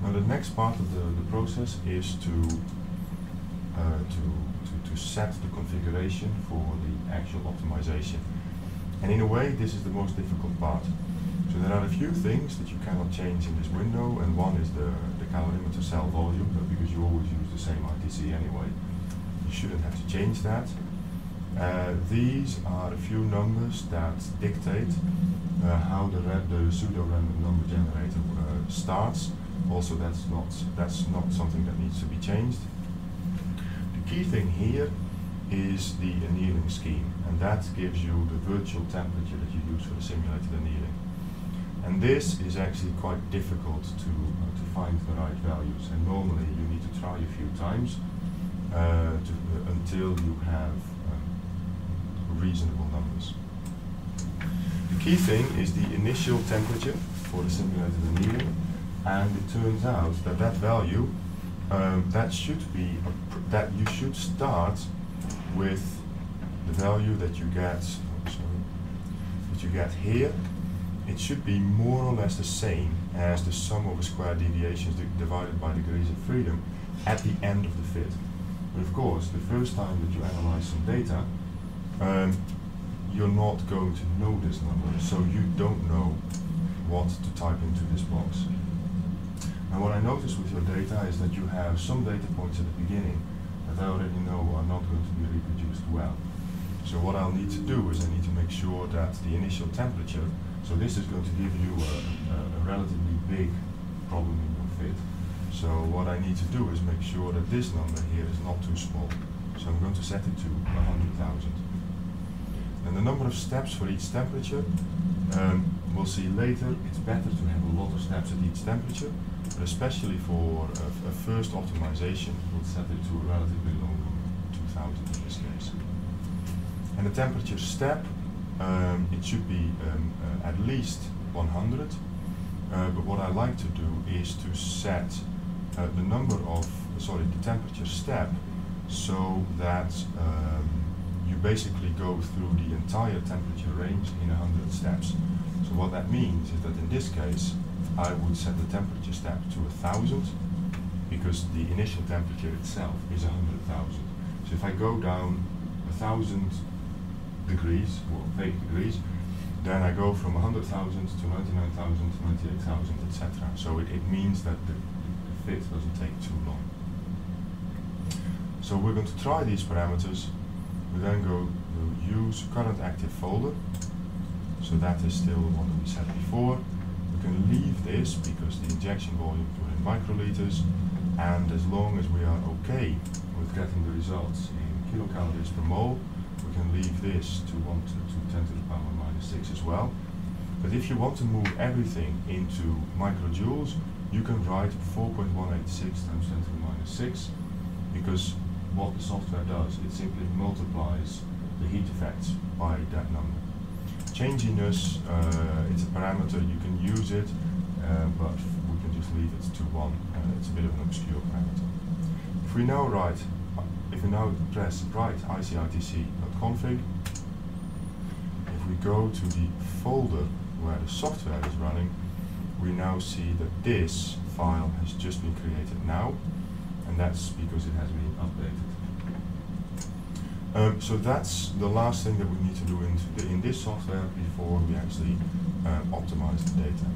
Now the next part of the process is to set the configuration for the actual optimization. And in a way, this is the most difficult part. So there are a few things that you cannot change in this window, and one is the calorimeter cell volume, but because you always use the same I2C anyway, you shouldn't have to change that. These are a few numbers that dictate how the pseudo-random number generator starts. Also, that's not something that needs to be changed. The key thing here is the annealing scheme, and that gives you the virtual temperature that you use for the simulated annealing. And this is actually quite difficult to find the right values, and normally you need to try a few times until you have reasonable numbers. The key thing is the initial temperature for the simulated annealing, and it turns out that that value that you should start with the value that you get here. It should be more or less the same as the sum of the square deviations divided by degrees of freedom at the end of the fit. But of course, the first time that you analyze some data, you're not going to know this number, so you don't know what to type into this box. And what I noticed with your data is that you have some data points at the beginning that I already know are not going to be reproduced well. So what I'll need to do is I need to make sure that the initial temperature, so this is going to give you a relatively big problem in your fit. So what I need to do is make sure that this number here is not too small. So I'm going to set it to 100,000. And the number of steps for each temperature, we'll see later. It's better to have a lot of steps at each temperature, but especially for a first optimization, we'll set it to a relatively low number, 2000 in this case. And the temperature step, it should be at least 100, but what I like to do is to set the temperature step so that you basically go through the entire temperature range in 100 steps. So what that means is that in this case, I would set the temperature step to 1000 because the initial temperature itself is 100,000. So if I go down 1000 degrees, or 8 degrees, then I go from 100,000 to 99,000 to 98,000, etc. So it means that the fit doesn't take too long. So we're going to try these parameters. We then go to use current active folder. So that is still the one that we set before. We can leave this because the injection volumes were in microliters, and as long as we are okay with getting the results in kilocalories per mole, we can leave this to 10 to the power minus 6 as well. But if you want to move everything into microjoules, you can write 4.186 times 10 to the minus 6, because what the software does, it simply multiplies the heat effects by that number. Changiness, it's a parameter, you can use it, but we can just leave it to 1. It's a bit of an obscure parameter. If we now press write I2CITC.config, if we go to the folder where the software is running, we now see that this file has just been created now, and that's because it has been updated. So that's the last thing that we need to do in this software before we actually optimize the data.